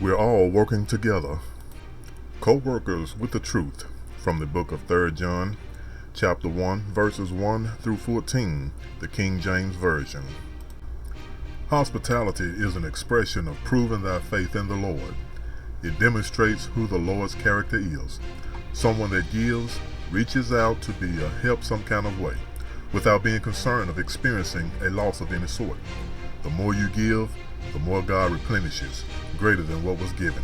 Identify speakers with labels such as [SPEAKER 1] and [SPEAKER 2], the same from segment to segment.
[SPEAKER 1] We're all working together. Co-workers with the truth, from the book of 3 John, chapter 1, verses 1 through 14, the King James Version. Hospitality is an expression of proving thy faith in the Lord. It demonstrates who the Lord's character is, someone that gives, reaches out to be a help some kind of way, without being concerned of experiencing a loss of any sort. The more you give, the more God replenishes, greater than what was given.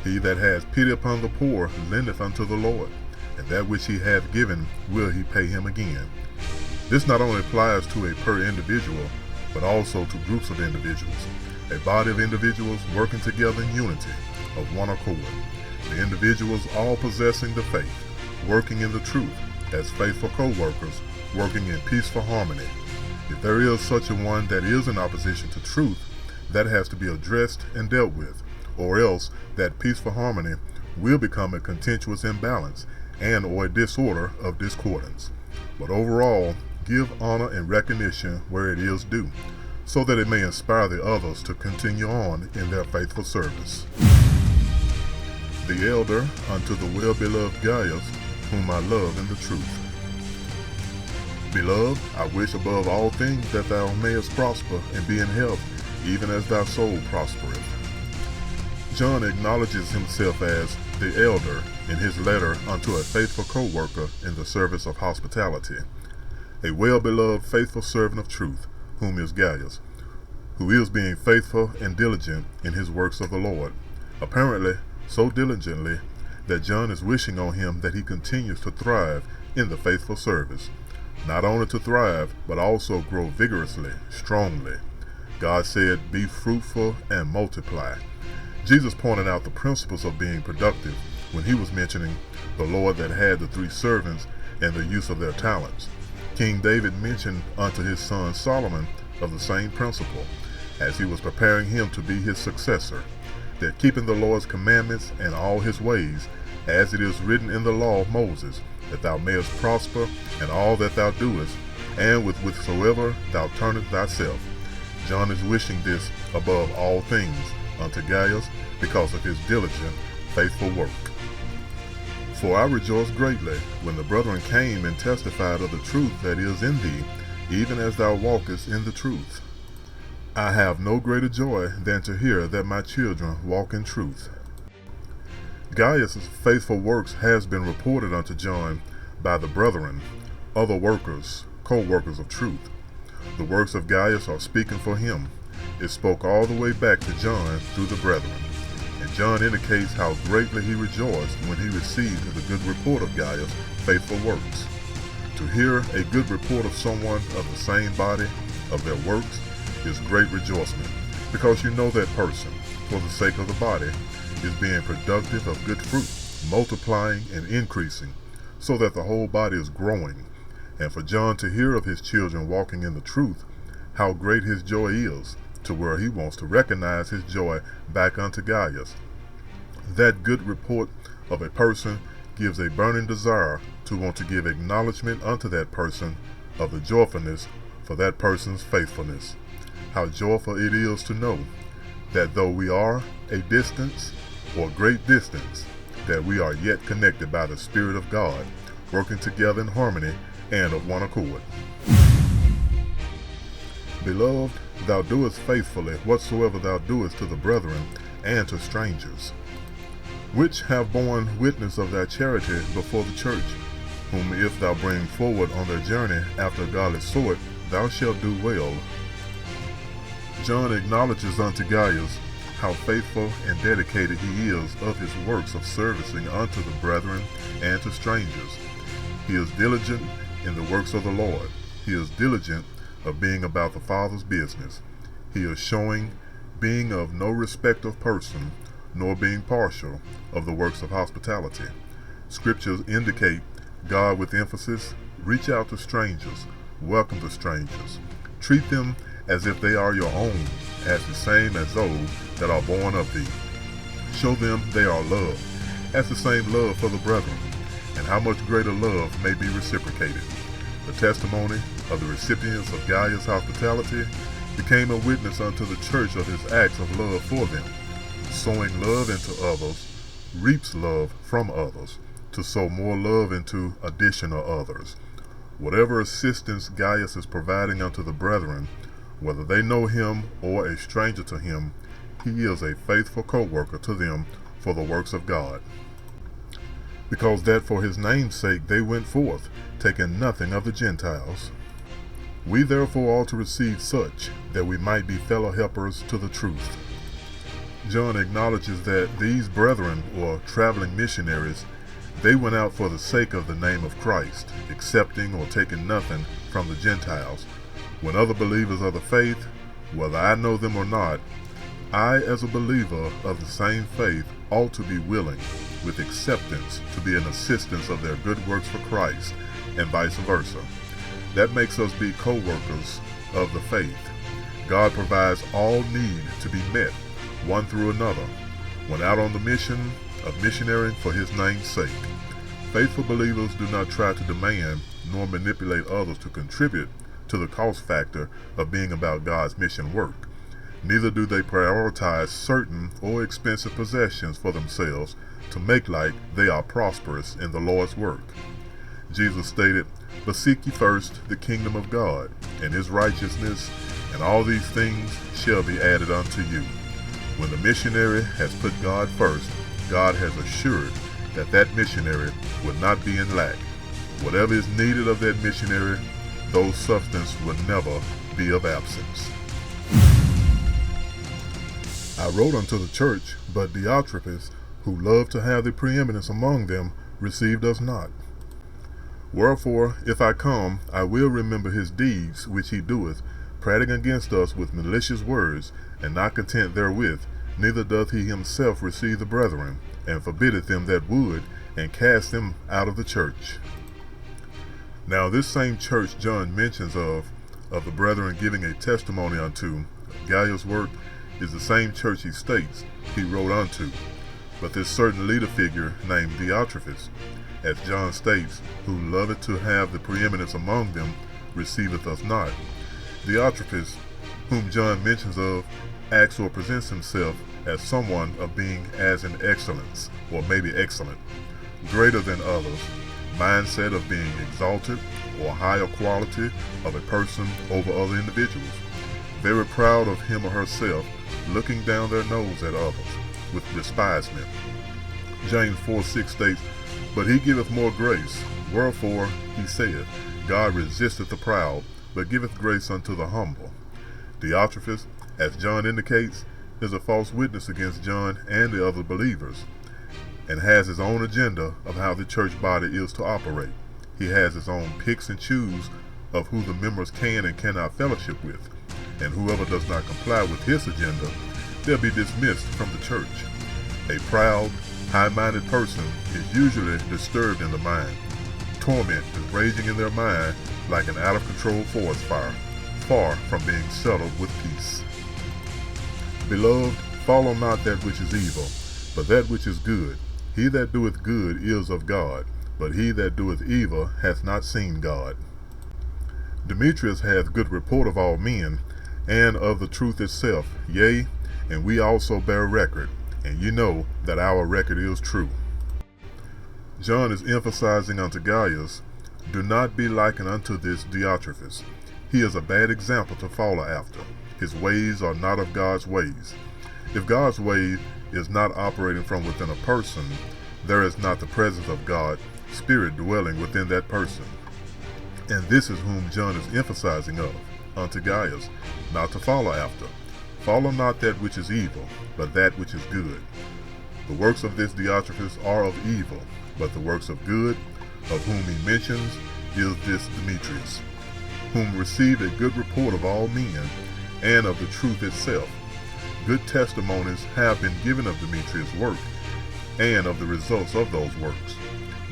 [SPEAKER 1] He that has pity upon the poor lendeth unto the Lord, and that which he hath given will he pay him again. This not only applies to a per individual, but also to groups of individuals, a body of individuals working together in unity, of one accord. The individuals all possessing the faith, working in the truth, as faithful co-workers, working in peaceful harmony. If there is such a one that is in opposition to truth, that has to be addressed and dealt with, or else that peaceful harmony will become a contentious imbalance and or a disorder of discordance. But overall, give honor and recognition where it is due, so that it may inspire the others to continue on in their faithful service. The elder unto the well-beloved Gaius, whom I love in the truth. Beloved, I wish above all things that thou mayest prosper and be in health, even as thy soul prospereth. John acknowledges himself as the elder in his letter unto a faithful co-worker in the service of hospitality, a well-beloved faithful servant of truth, whom is Gaius, who is being faithful and diligent in his works of the Lord, apparently so diligently that John is wishing on him that he continues to thrive in the faithful service, not only to thrive, but also grow vigorously, strongly. God said, be fruitful and multiply. Jesus pointed out the principles of being productive when he was mentioning the Lord that had the 3 servants and the use of their talents. King David mentioned unto his son Solomon of the same principle, as he was preparing him to be his successor, that keeping the Lord's commandments and all his ways, as it is written in the law of Moses, that thou mayest prosper in all that thou doest, and with whichsoever thou turnest thyself. John is wishing this above all things unto Gaius because of his diligent, faithful work. For I rejoiced greatly when the brethren came and testified of the truth that is in thee, even as thou walkest in the truth. I have no greater joy than to hear that my children walk in truth. Gaius' faithful works has been reported unto John by the brethren, other workers, co-workers of truth. The works of Gaius are speaking for him. It spoke all the way back to John through the brethren. And John indicates how greatly he rejoiced when he received the good report of Gaius' faithful works. To hear a good report of someone of the same body, of their works, is great rejoicement, because you know that person, for the sake of the body, is being productive of good fruit, multiplying and increasing, so that the whole body is growing. And for John to hear of his children walking in the truth, how great his joy is, to where he wants to recognize his joy back unto Gaius. That good report of a person gives a burning desire to want to give acknowledgement unto that person of the joyfulness for that person's faithfulness. How joyful it is to know that though we are a distance or great distance, that we are yet connected by the Spirit of God, working together in harmony and of one accord. Beloved, thou doest faithfully whatsoever thou doest to the brethren and to strangers, which have borne witness of thy charity before the church, whom if thou bring forward on their journey after a godly sort, thou shalt do well. John acknowledges unto Gaius how faithful and dedicated he is of his works of servicing unto the brethren and to strangers. He is diligent in the works of the Lord. He is diligent of being about the Father's business. He is showing being of no respect of person, nor being partial of the works of hospitality. Scriptures indicate God with emphasis, reach out to strangers, welcome the strangers, treat them as if they are your own, as the same as those that are born of thee. Show them they are loved, as the same love for the brethren, and how much greater love may be reciprocated. The testimony of the recipients of Gaius' hospitality became a witness unto the church of his acts of love for them, sowing love into others, reaps love from others, to sow more love into additional others. Whatever assistance Gaius is providing unto the brethren, whether they know him or a stranger to him, he is a faithful co-worker to them for the works of God. Because that for his name's sake they went forth, taking nothing of the Gentiles. We therefore ought to receive such, that we might be fellow helpers to the truth. John acknowledges that these brethren, or traveling missionaries, they went out for the sake of the name of Christ, accepting or taking nothing from the Gentiles. When other believers of the faith, whether I know them or not, I, as a believer of the same faith, ought to be willing, with acceptance, to be an assistance of their good works for Christ, and vice versa. That makes us be co-workers of the faith. God provides all need to be met, one through another, when out on the mission of missionarying for his name's sake. Faithful believers do not try to demand nor manipulate others to contribute to the cost factor of being about God's mission work. Neither do they prioritize certain or expensive possessions for themselves to make like they are prosperous in the Lord's work. Jesus stated, "But seek ye first the kingdom of God and his righteousness, and all these things shall be added unto you." When the missionary has put God first, God has assured that that missionary would not be in lack. Whatever is needed of that missionary, those substance will never be of absence. I wrote unto the church, but Diotrephes, who loved to have the preeminence among them, received us not. Wherefore, if I come, I will remember his deeds which he doeth, prating against us with malicious words, and not content therewith, neither doth he himself receive the brethren, and forbiddeth them that would, and cast them out of the church. Now this same church John mentions of the brethren giving a testimony unto Gaius' work, is the same church he states he wrote unto. But this certain leader figure named Diotrephes, as John states, who loveth to have the preeminence among them, receiveth us not. Diotrephes, whom John mentions of, acts or presents himself as someone of being as in excellence, or maybe excellent, greater than others, mindset of being exalted, or higher quality of a person over other individuals, very proud of him or herself, looking down their nose at others with despisement. James 4:6 states, "But he giveth more grace, wherefore he saith, God resisteth the proud, but giveth grace unto the humble." Diotrephes, as John indicates, is a false witness against John and the other believers, and has his own agenda of how the church body is to operate. He has his own picks and choose of who the members can and cannot fellowship with, and whoever does not comply with his agenda, they'll be dismissed from the church. A proud, high-minded person is usually disturbed in the mind. Torment is raging in their mind like an out-of-control forest fire, far from being settled with peace. Beloved, follow not that which is evil, but that which is good. He that doeth good is of God, but he that doeth evil hath not seen God. Demetrius hath good report of all men, and of the truth itself, yea, and we also bear record, and ye know that our record is true. John is emphasizing unto Gaius, do not be likened unto this Diotrephes. He is a bad example to follow after. His ways are not of God's ways. If God's way is not operating from within a person, there is not the presence of God's Spirit dwelling within that person. And this is whom John is emphasizing of, unto Gaius, not to follow after. Follow not that which is evil, but that which is good. The works of this Diotrephes are of evil, but the works of good, of whom he mentions, is this Demetrius, whom received a good report of all men, and of the truth itself. Good testimonies have been given of Demetrius' work, and of the results of those works.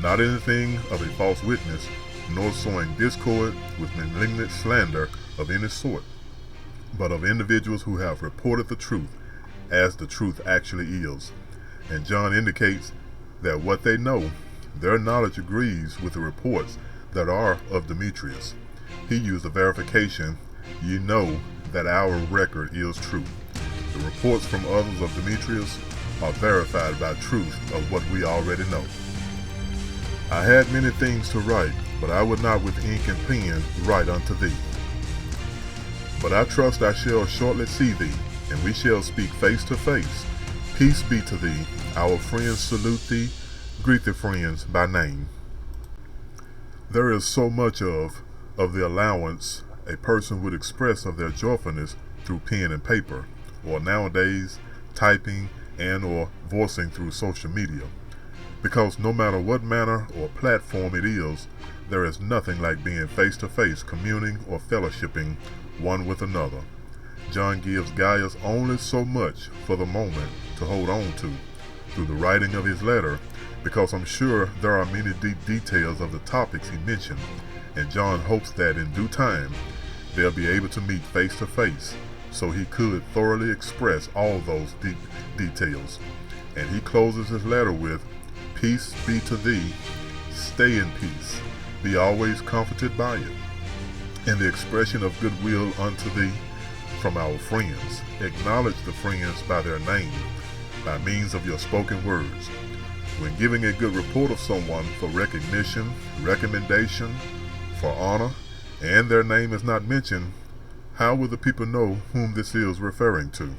[SPEAKER 1] Not anything of a false witness, nor sowing discord with malignant slander of any sort, but of individuals who have reported the truth as the truth actually is. And John indicates that what they know, their knowledge agrees with the reports that are of Demetrius. He used the verification, ye know that our record is true. The reports from others of Demetrius are verified by truth of what we already know. I had many things to write, but I would not with ink and pen write unto thee. But I trust I shall shortly see thee, and we shall speak face to face. Peace be to thee. Our friends salute thee. Greet the friends by name. There is so much of the allowance a person would express of their joyfulness through pen and paper, or nowadays typing and or voicing through social media. Because no matter what manner or platform it is, there is nothing like being face-to-face communing or fellowshipping one with another. John gives Gaius only so much for the moment to hold on to through the writing of his letter, because I'm sure there are many deep details of the topics he mentioned, and John hopes that in due time they'll be able to meet face to face so he could thoroughly express all those deep details. And he closes his letter with, peace be to thee, stay in peace, be always comforted by it. In the expression of goodwill unto thee from our friends, acknowledge the friends by their name, by means of your spoken words. When giving a good report of someone for recognition, recommendation, for honor, and their name is not mentioned, how will the people know whom this is referring to?